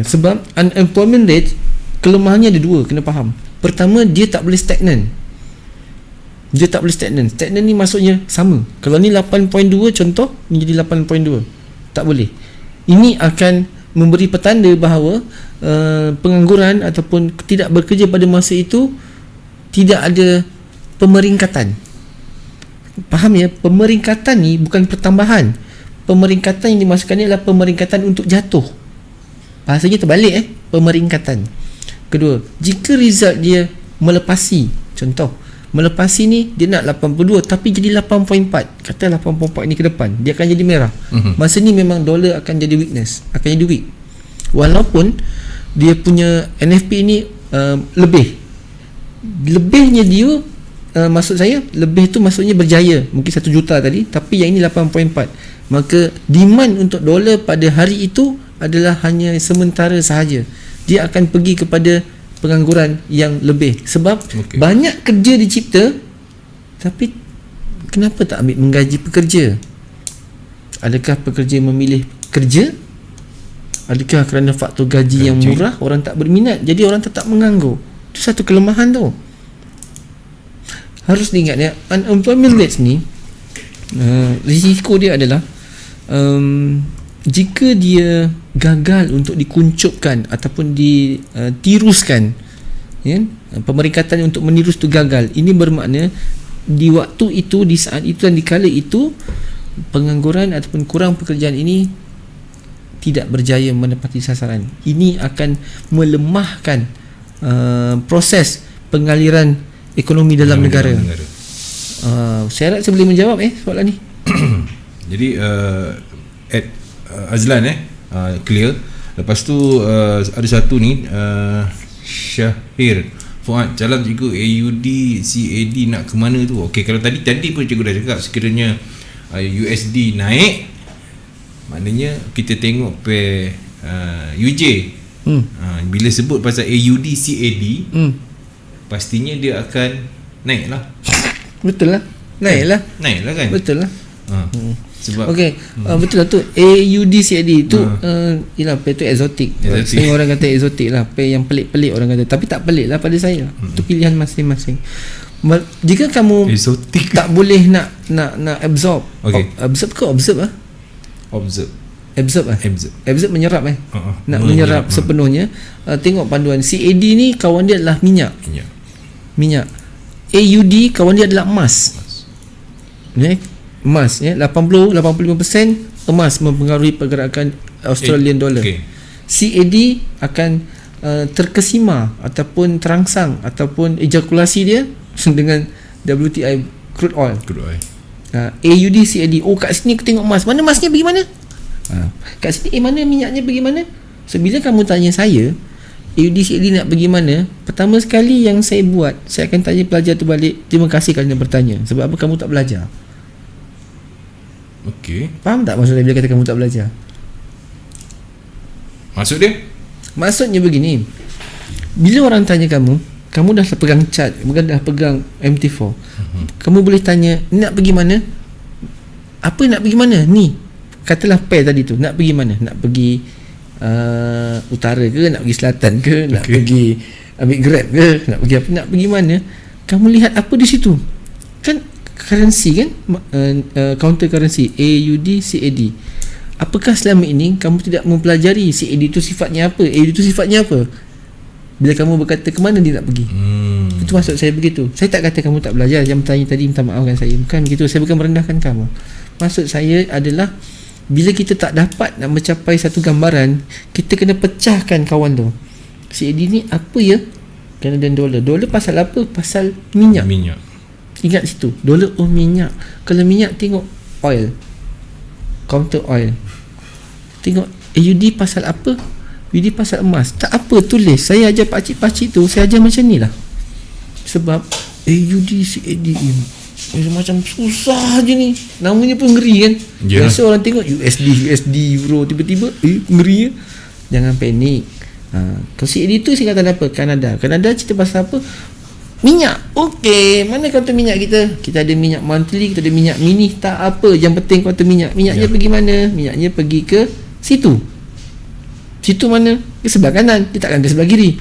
Sebab unemployment rate kelemahannya ada 2, kena faham. Pertama, dia tak boleh stagnan. Stagnan ni maksudnya sama. Kalau ni 8.2 contoh, ni jadi 8.2. Tak boleh. Ini akan memberi petanda bahawa pengangguran ataupun tidak bekerja pada masa itu tidak ada pemeringkatan. Faham ya? Pemeringkatan ni bukan pertambahan. Pemeringkatan yang dimasukkan ni adalah pemeringkatan untuk jatuh. Bahasanya terbalik pemeringkatan. Kedua, jika result dia melepasi, contoh melepasi ni dia nak 82 tapi jadi 8.4, kata 8.4 ni ke depan dia akan jadi merah. Masa ni memang dolar akan jadi weakness, akan jadi weak. Walaupun dia punya NFP ni lebihnya dia maksud saya lebih tu maksudnya berjaya, mungkin 1 juta tadi, tapi yang ini 8.4. Maka demand untuk dolar pada hari itu adalah hanya sementara sahaja. Dia akan pergi kepada pengangguran yang lebih. Sebab banyak kerja dicipta, tapi kenapa tak ambil menggaji pekerja? Adakah pekerja memilih kerja? Adakah kerana faktor gaji yang murah, orang tak berminat, jadi orang tetap menganggur? Itu satu kelemahan tu. Harus diingat ya, unemployment rates ni risiko dia adalah jika dia gagal untuk dikuncupkan ataupun ditiruskan, ya, pemeringkatan untuk menirus tu gagal, ini bermakna di waktu itu, di saat itu dan di kala itu pengangguran ataupun kurang pekerjaan ini tidak berjaya menepati sasaran. Ini akan melemahkan proses pengaliran ekonomi dalam negara. Saya harap saya boleh menjawab soalan ni. Jadi Azlan clear. Lepas tu ada satu ni Syahir Fuad, jalan cikgu, AUD CAD nak ke mana tu? Okey, kalau tadi pun cikgu dah cakap, sekiranya USD naik, maknanya kita tengok pair UJ. Bila sebut pasal AUD CAD, pastinya dia akan naik lah. Betul lah, naik lah kan? Betul lah. Sebab okey, betul lah tu. AUD CAD tu ialah pair tu exotic. Orang kata exotic lah, pair yang pelik-pelik orang kata. Tapi tak pelik lah pada saya. Itu pilihan masing-masing. Jika kamu exotic tak boleh nak absorb. Okay. Absorb ke observe lah? Absorb menyerap nak menyerap sepenuhnya. Tengok panduan. CAD ni kawan dia adalah minyak. AUD kawan dia adalah emas. Emas 85% emas mempengaruhi pergerakan Australian dollar. CAD akan terkesima ataupun terangsang ataupun ejakulasi dia dengan WTI crude oil. AUD CAD. Kat sini aku tengok emas. Mana emasnya pergi mana? Kat sini mana minyaknya pergi mana? So bila kamu tanya saya AUD CAD nak pergi mana, pertama sekali yang saya buat, saya akan tanya pelajar tu balik, terima kasih kerana bertanya. Sebab apa kamu tak belajar? Okey. Faham tak maksud saya bila kata kamu tak belajar? Maksud dia? Maksudnya begini. Bila orang tanya kamu dah pegang chart, dah pegang MT4. Kamu boleh tanya, nak pergi mana? Apa nak pergi mana? Ni. Katalah pair tadi tu, nak pergi mana? Nak pergi utara ke, nak pergi selatan ke, nak pergi ambil Grab ke, nak pergi apa, nak pergi mana? Kamu lihat apa di situ? Kan currency kan, counter currency AUD CAD. Apakah selama ini kamu tidak mempelajari CAD itu sifatnya apa, AUD itu sifatnya apa? Bila kamu berkata ke mana dia nak pergi, itu maksud saya begitu. Saya tak kata kamu tak belajar. Yang bertanya tadi minta maafkan saya, bukan begitu. Saya bukan merendahkan kamu. Maksud saya adalah bila kita tak dapat nak mencapai satu gambaran, kita kena pecahkan kawan tu. CAD ni apa ya? Canadian dollar. Dollar pasal apa? Pasal minyak. Ingat situ, dolar minyak. Kalau minyak tengok oil, counter oil. Tengok AUD pasal apa? AUD pasal emas. Tak apa, tulis. Saya ajar pakcik-pakcik tu, saya ajar macam ni lah. Sebab AUD CAD macam susah je ni. Namanya pun ngeri kan. Biasa orang tengok USD, Euro, tiba-tiba ngeri ya. Jangan panik. Kalau CAD tu singkatan apa? Kanada cerita pasal apa? Minyak. Okey, mana kata minyak kita? Kita ada minyak monthly, kita ada minyak mini, tak apa. Yang penting kata minyak. Minyaknya pergi mana? Minyaknya pergi ke situ. Situ mana? Ke sebelah kanan. Dia takkan ke sebelah kiri.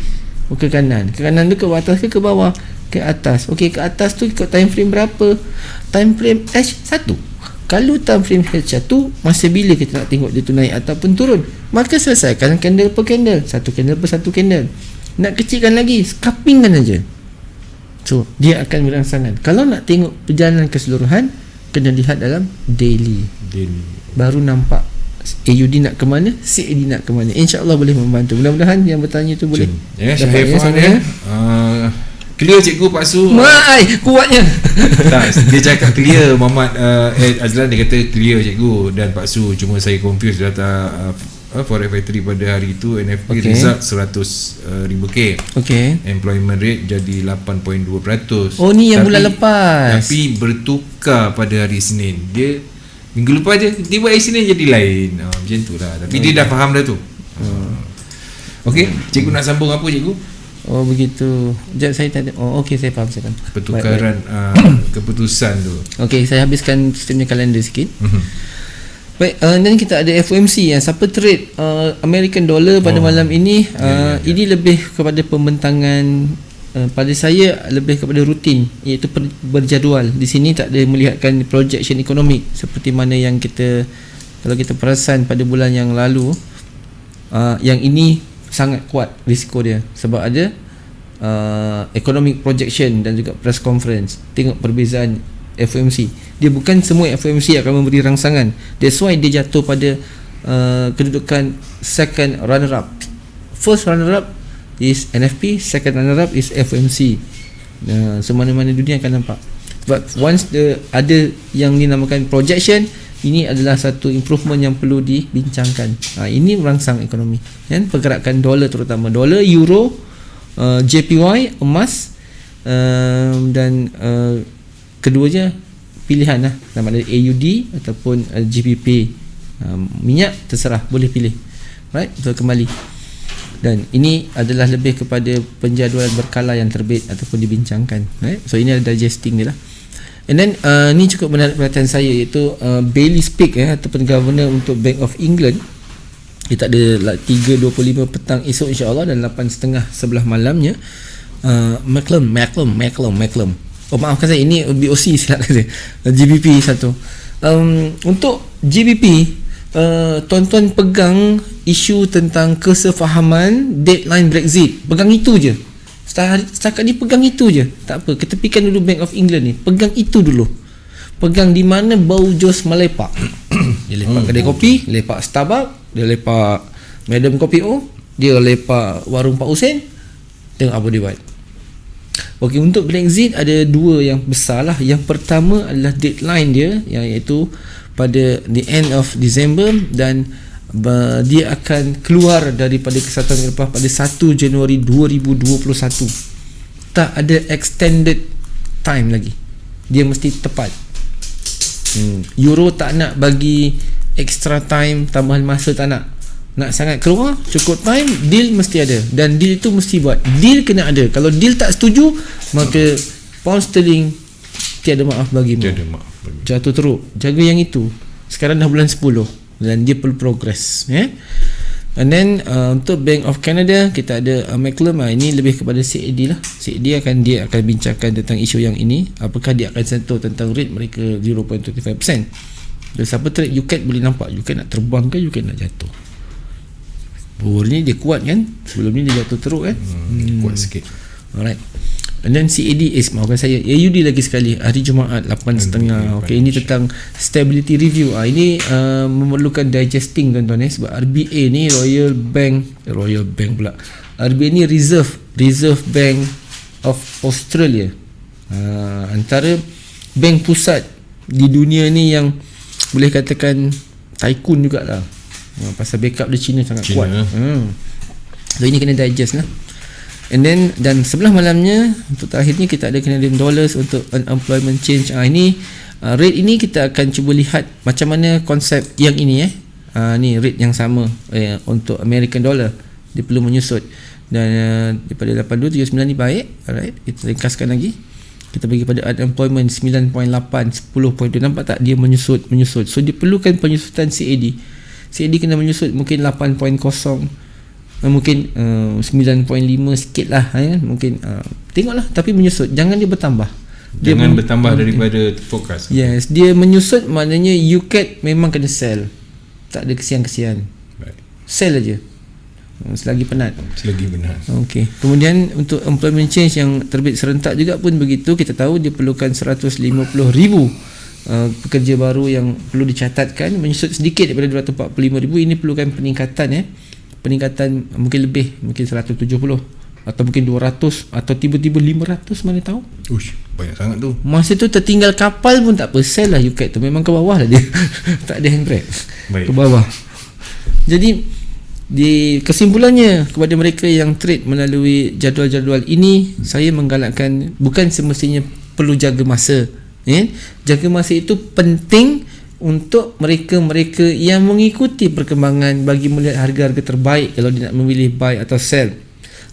Ke kanan. Ke kanan tu ke atas ke bawah? Ke atas. Okey, ke atas tu ikut time frame berapa? Time frame H1. Kalau time frame H1, masa bila kita nak tengok dia tu naik ataupun turun? Maka selesaikan candle per candle. Satu candle per satu candle. Nak kecilkan lagi, scalpingkan aja. So dia akan berangsangan. Kalau nak tengok perjalanan keseluruhan, kena lihat dalam daily. Baru nampak AUD nak ke mana, CAD nak ke mana. InsyaAllah boleh membantu. Mudah-mudahan yang bertanya tu boleh dapat ya. Clear cikgu Pak Su. Kuatnya. Tak, dia cakap clear Muhammad Azlan, dia kata clear cikgu dan Pak Su. Cuma saya confuse data Forex Factory pada hari itu. NFP result 100,000K. Employment rate jadi 8.2%. Oh ni yang bulan lepas. Tapi bertukar pada hari Isnin. Dia minggu lepas je, tiba hari Isnin jadi lain. Macam tu lah. Tapi dia dah faham dah tu. Okey, cikgu nak sambung apa cikgu? Oh begitu. Sekejap saya tak ada. Oh okey, saya faham. Pertukaran keputusan tu. Okey, saya habiskan sistemnya kalender sikit. Baik, dan kita ada FOMC yang siapa trade American dollar pada malam ini. Ini lebih kepada pembentangan, pada saya lebih kepada rutin, iaitu berjadual. Di sini tak ada melihatkan projection ekonomik seperti mana yang kita Kalau kita perasan pada bulan yang lalu, yang ini sangat kuat risiko dia sebab ada economic projection dan juga press conference. Tengok perbezaan FOMC. Dia bukan semua FOMC akan memberi rangsangan. That's why dia jatuh pada kedudukan second runner up. First runner up is NFP, second runner up is FOMC. So mana-mana dunia akan nampak. But once ada yang dinamakan projection, ini adalah satu improvement yang perlu dibincangkan. Ini merangsang ekonomi. Kan pergerakan dolar, terutama dolar, euro, JPY, emas, dan keduanya pilihan lah, sama ada AUD ataupun GBP. Minyak terserah, boleh pilih. Right, betul kembali. Dan ini adalah lebih kepada penjadualan berkala yang terbit ataupun dibincangkan. Right? So ini ada digesting dia lah. And then ni cukup menarik perhatian saya, iaitu Bailey Speak ataupun Governor untuk Bank of England. Kita ada 3.25 petang esok insya-Allah dan 8.30 sebelah malamnya. Macklem. Oh maafkan saya, ini BOC silap kata. GBP satu. Untuk GBP, tuan-tuan pegang isu tentang kesefahaman deadline Brexit. Pegang itu je. Setakat ni pegang itu je. Tak apa, ketepikan dulu Bank of England ni. Pegang itu dulu. Pegang di mana bau jos melepak. Dia lepak kedai kopi, lepak Starbucks, dia lepak Madam Kopi O, dia lepak warung Pak Hussein. Tengok apa dia buat. Okey, untuk Brexit ada dua yang besar lah. Yang pertama adalah deadline dia, iaitu pada the end of December, dan dia akan keluar daripada Kesatuan Eropah pada 1 Januari 2021. Tak ada extended time lagi. Dia mesti tepat. Euro tak nak bagi extra time, tambahan masa tak nak. Nak sangat keluar, cukup time, deal mesti ada. Dan deal itu mesti buat. Deal kena ada. Kalau deal tak setuju, maka pound sterling tiada maaf bagimu. Jatuh teruk. Jaga yang itu. Sekarang dah bulan 10 dan dia perlu progress. And then untuk Bank of Canada, kita ada Macklem. Ini lebih kepada CAD lah. CAD dia akan bincangkan tentang isu yang ini. Apakah dia akan sentuh tentang rate mereka 0.25%. Dan siapa trade UCAD boleh nampak UCAD nak terbang ke UCAD nak jatuh. Baru ni dia kuat kan, sebelum ni dia jatuh teruk kan. Kuat sikit. Alright. And then CAD is, maafkan saya, AUD lagi sekali hari Jumaat 8.30. Okey, ini tentang stability review. Ini memerlukan digesting tuan-tuan sebab RBA ni Royal Bank pula. RBA ni Reserve Bank of Australia. Antara bank pusat di dunia ni yang boleh katakan tycoon jugalah. Pasal backup dia China sangat kuat. So ini kena digest lah. And then, dan sebelah malamnya untuk terakhir ni kita ada Canadian dollars untuk unemployment change. Ini rate ini kita akan cuba lihat macam mana konsep yang ini ni rate yang sama untuk American dollar. Dia perlu menyusut. Dan daripada 82.39 ni baik. Alright, kita ringkaskan lagi. Kita bagi pada unemployment 9.8, 10.2. Nampak tak dia menyusut. So dia perlukan penyusutan CAD. CAD kena menyusut mungkin 8.0, mungkin 9.5 sikit lah mungkin. Tengoklah, tapi menyusut, jangan dia bertambah. Jangan bertambah daripada forecast. Yes, dia menyusut maknanya UCAD memang kena sell. Tak ada kesian-kesian. Sell aja selagi penat. Okey. Kemudian untuk employment change yang terbit serentak juga pun begitu. Kita tahu dia perlukan 150,000 pekerja baru yang perlu dicatatkan, menyusut sedikit daripada 245,000. Ini perlukan peningkatan peningkatan mungkin lebih, mungkin 170 atau mungkin 200 atau tiba-tiba 500, mana tahu. Ush, banyak sangat tu. Masa tu tertinggal kapal pun tak apa, sell lah UCAD tu, memang ke bawah lah dia. Tak ada handbrake. Ke bawah. Jadi di kesimpulannya kepada mereka yang trade melalui jadual-jadual ini, saya menggalakkan bukan semestinya perlu jaga masa. Jaga masa itu penting untuk mereka-mereka yang mengikuti perkembangan bagi melihat harga-harga terbaik kalau dia nak memilih buy atau sell.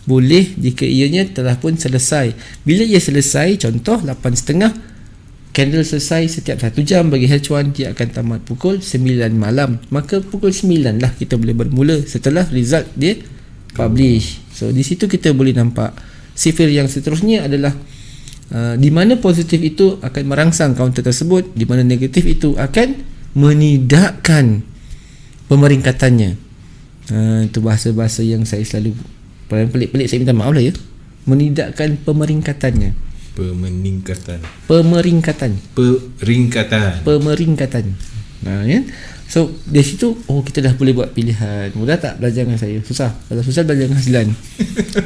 Boleh jika ianya telah pun selesai. Bila ia selesai, contoh 8.30, candle selesai setiap 1 jam bagi H1, dia akan tamat pukul 9 malam. Maka pukul 9 lah kita boleh bermula setelah result dia publish. So di situ kita boleh nampak sifir yang seterusnya adalah di mana positif itu akan merangsang kaunter tersebut, di mana negatif itu akan menidakkan pemeringkatannya. Itu bahasa-bahasa yang saya selalu paling pelik-pelik, saya minta maaf lah ya. Menidakkan pemeringkatannya. Pemeringkatan. Ya. So dari situ kita dah boleh buat pilihan. Mudah tak belajar dengan saya? Susah. Kalau susah belajar dengan Hazlan.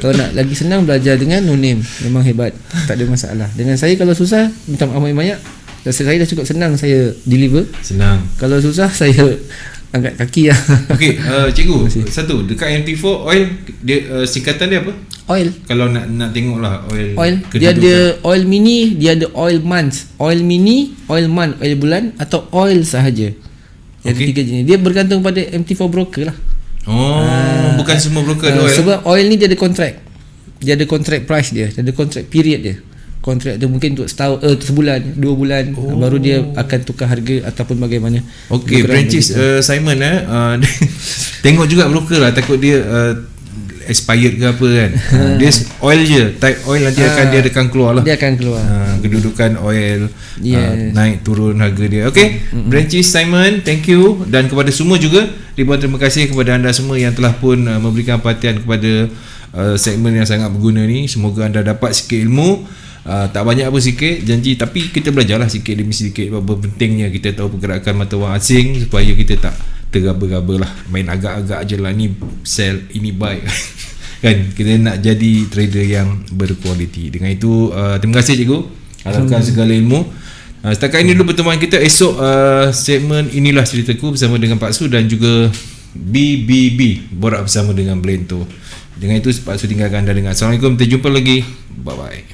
Kalau nak lagi senang belajar dengan Nunim. Memang hebat, tak ada masalah. Dengan saya kalau susah minta maaf banyak. Saya dah cukup senang saya deliver. Senang. Kalau susah saya angkat kaki lah. Okey, cikgu, satu dekat MT4 oil dia singkatan dia apa? Oil. Kalau nak tengoklah oil dia ada oil mini, dia ada oil months, oil mini, oil month, oil bulan atau oil sahaja. Yang tiga jenis. Dia bergantung pada MT4 broker lah. Bukan semua broker ada oil. Sebab oil ni dia ada contract. Dia ada contract price dia ada contract period dia. Kontrak tu mungkin untuk setahun, sebulan, 2 bulan, baru dia akan tukar harga ataupun bagaimana. Okey, Branches Simon tengok juga broker lah, takut dia expired ke apa kan. Dia oil je, type oil nanti dia akan keluar lah. Dia akan keluar. Kedudukan oil, naik turun harga dia. Okey, Branches Simon, thank you. Dan kepada semua juga, ribuan terima kasih kepada anda semua yang telah pun memberikan perhatian kepada segmen yang sangat berguna ni. Semoga anda dapat sikit ilmu. Tak banyak apa sikit janji, tapi kita belajarlah sikit demi sedikit apa pentingnya kita tahu pergerakan mata wang asing supaya kita tak tergaba-gaba lah, main agak-agak je lah, ni sell, ini buy kan. Kita nak jadi trader yang berkualiti. Dengan itu terima kasih cikgu, harapkan segala ilmu. Setakat ini dulu pertemuan kita. Esok segmen Inilah Ceritaku bersama dengan Pak Su dan juga BBB, borak bersama dengan Blento. Dengan itu Pak Su tinggalkan anda dengan Assalamualaikum, kita jumpa lagi, bye bye.